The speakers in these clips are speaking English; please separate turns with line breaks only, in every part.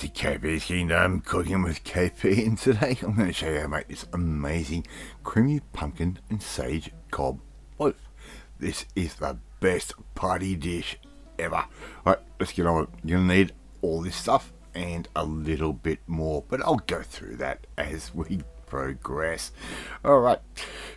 to KP's Kingdom, cooking with KP, and today I'm going to show you how to make this amazing creamy pumpkin and sage cob loaf. This is the best party dish ever. Alright, let's get on with it. You're going to need all this stuff and a little bit more, but I'll go through that as we progress. Alright,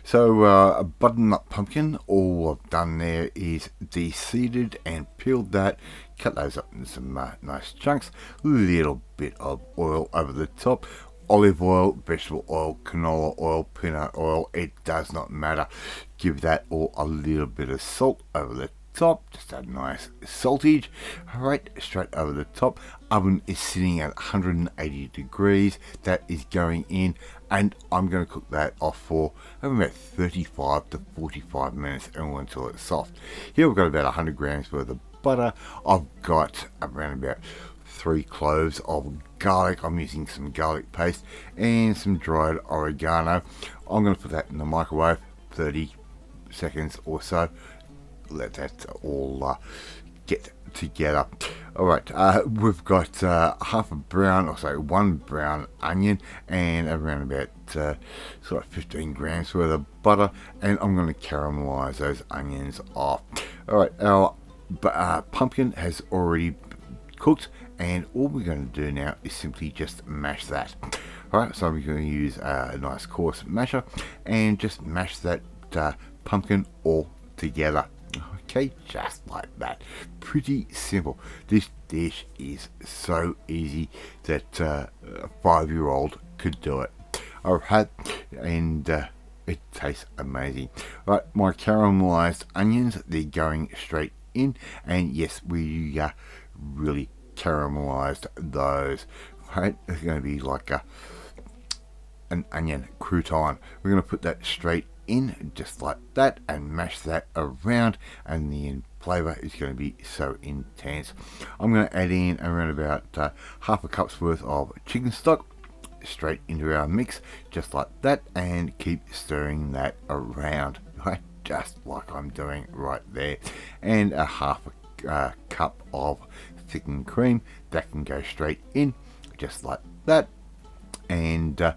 so a butternut pumpkin. All I've done there is de-seeded and peeled that, cut those up into some nice chunks, little bit of oil over the top, olive oil, vegetable oil, canola oil, peanut oil, it does not matter. Give that all a little bit of salt over the top, just a nice saltage. Alright, straight over the top. Oven is sitting at 180 degrees. That is going in, and I'm going to cook that off for about 35 to 45 minutes until it's soft. Here we've got about 100 grams worth of butter. I've got around about 3 cloves of garlic. I'm using some garlic paste and some dried oregano. I'm going to put that in the microwave 30 seconds or so. Let that all get together. Alright, we've got half a brown, or sorry, 1 brown onion and around about sort of 15 grams worth of butter, and I'm going to caramelize those onions off. Alright, our pumpkin has already cooked, and all we're going to do now is simply just mash that. Alright, so I'm going to use a nice coarse masher and just mash that pumpkin all together. Okay, just like that. Pretty simple. This dish is so easy that a 5-year-old could do it. Alright, and it tastes amazing. Right, my caramelized onions, they're going straight in, and yes, we really caramelized those. Right, it's going to be like an onion crouton. We're going to put that straight in just like that and mash that around, and the flavor is going to be so intense. I'm going to add in around about half a cup's worth of chicken stock straight into our mix just like that, and keep stirring that around, right, just like I'm doing right there. And a half a cup of thickened cream that can go straight in just like that, and a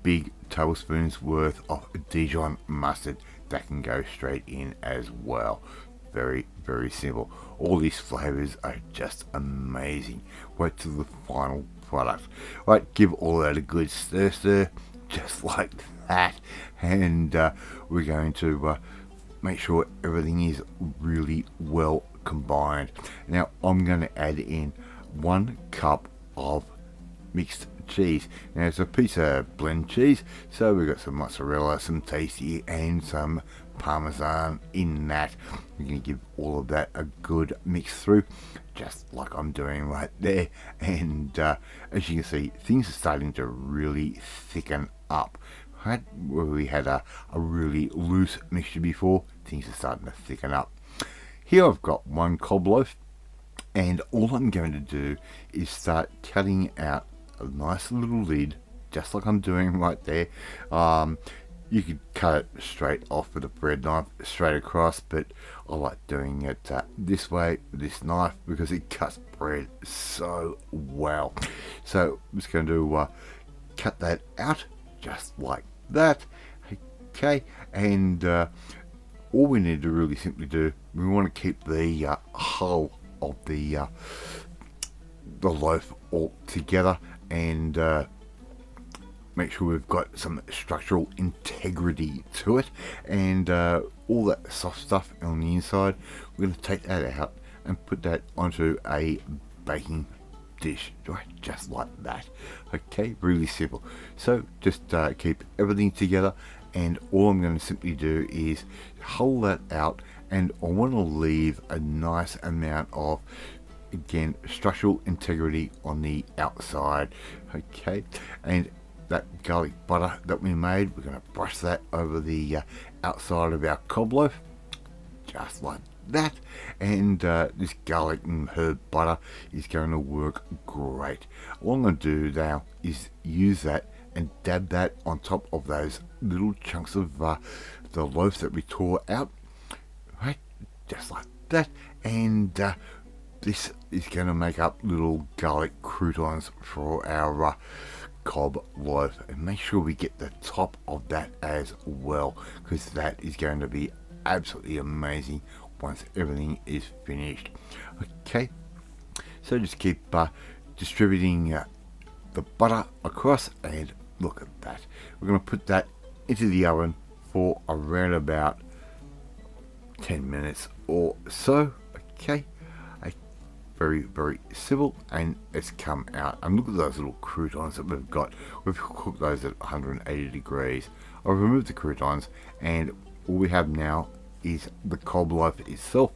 big tablespoon's worth of Dijon mustard that can go straight in as well. Very, very simple. All these flavors are just amazing. Wait till the final product. Right, give all that a good stir, just like that, and we're going to make sure everything is really well combined. Now I'm going to add in 1 cup of mixed cheese. Now it's a piece of blend cheese, so we've got some mozzarella, some tasty, and some parmesan in that. We're going to give all of that a good mix through, just like I'm doing right there. And as you can see, things are starting to really thicken up. Right, where we had a really loose mixture before, things are starting to thicken up. Here I've got 1 cob loaf, and all I'm going to do is start cutting out a nice little lid, just like I'm doing right there. You could cut it straight off with a bread knife straight across, but I like doing it this way with this knife because it cuts bread so well. So I'm just going to cut that out just like that. Okay, and all we need to really simply do, we want to keep the whole of the loaf all together, and make sure we've got some structural integrity to it, and all that soft stuff on the inside, we're going to take that out and put that onto a baking dish, right, just like that. Okay, really simple. So just keep everything together, and all I'm going to simply do is hold that out, and I want to leave a nice amount of, again, structural integrity on the outside. Okay, and that garlic butter that we made, we're going to brush that over the outside of our cob loaf, just like that. And this garlic and herb butter is going to work great. What I'm going to do now is use that and dab that on top of those little chunks of the loaf that we tore out, right, just like that. And this is going to make up little garlic croutons for our Cob Loaf, and make sure we get the top of that as well, because that is going to be absolutely amazing once everything is finished. Okay, so just keep distributing the butter across, and look at that. We're going to put that into the oven for around about 10 minutes or so. Okay, very simple, and it's come out. And look at those little croutons that we've got. We've cooked those at 180 degrees. I've removed the croutons, and all we have now is the Cob Loaf itself,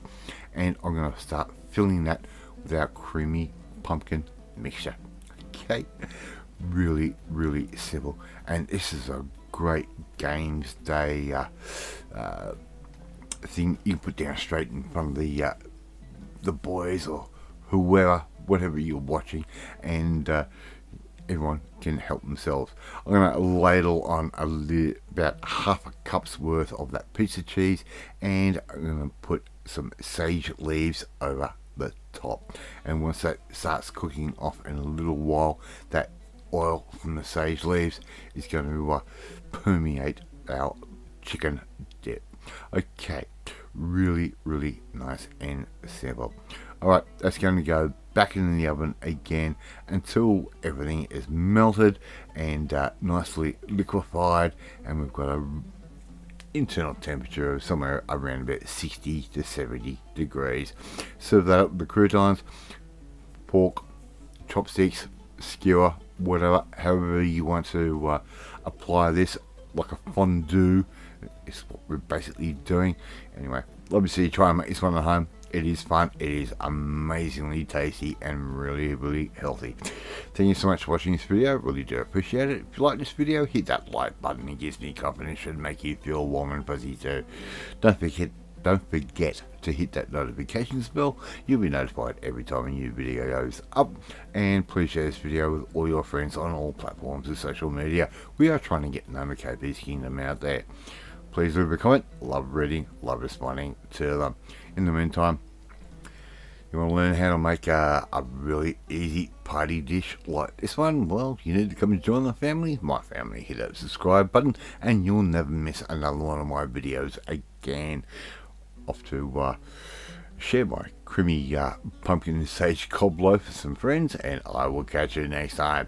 and I'm going to start filling that with our creamy pumpkin mixture. Okay, really simple, and this is a great games day thing you can put down straight in front of the boys or whoever, whatever you're watching, and everyone can help themselves. I'm going to ladle on about half a cup's worth of that piece of cheese, and I'm going to put some sage leaves over the top. And once that starts cooking off in a little while, that oil from the sage leaves is going to permeate our chicken dip. Okay, really nice and simple. Alright, that's going to go back in the oven again until everything is melted and nicely liquefied, and we've got a internal temperature of somewhere around about 60 to 70 degrees. Serve that up with the croutons, pork, chopsticks, skewer, whatever, however you want to apply this, like a fondue is what we're basically doing. Anyway, let me see you try and make this one at home. It is fun, it is amazingly tasty, and really healthy. Thank you so much for watching this video, really do appreciate it. If you like this video, hit that like button, it gives me confidence and make you feel warm and fuzzy too. Don't forget to hit that notifications bell. You'll be notified every time a new video goes up, and please share this video with all your friends on all platforms of social media. We are trying to get known as KP's Kingdom out there. Please leave a comment. Love reading, love responding to them. In the meantime, you want to learn how to make a really easy party dish like this one? Well, you need to come and join the family, my family. Hit that subscribe button, and you'll never miss another one of my videos again. Off to share my creamy pumpkin and sage Cob Loaf with some friends, and I will catch you next time.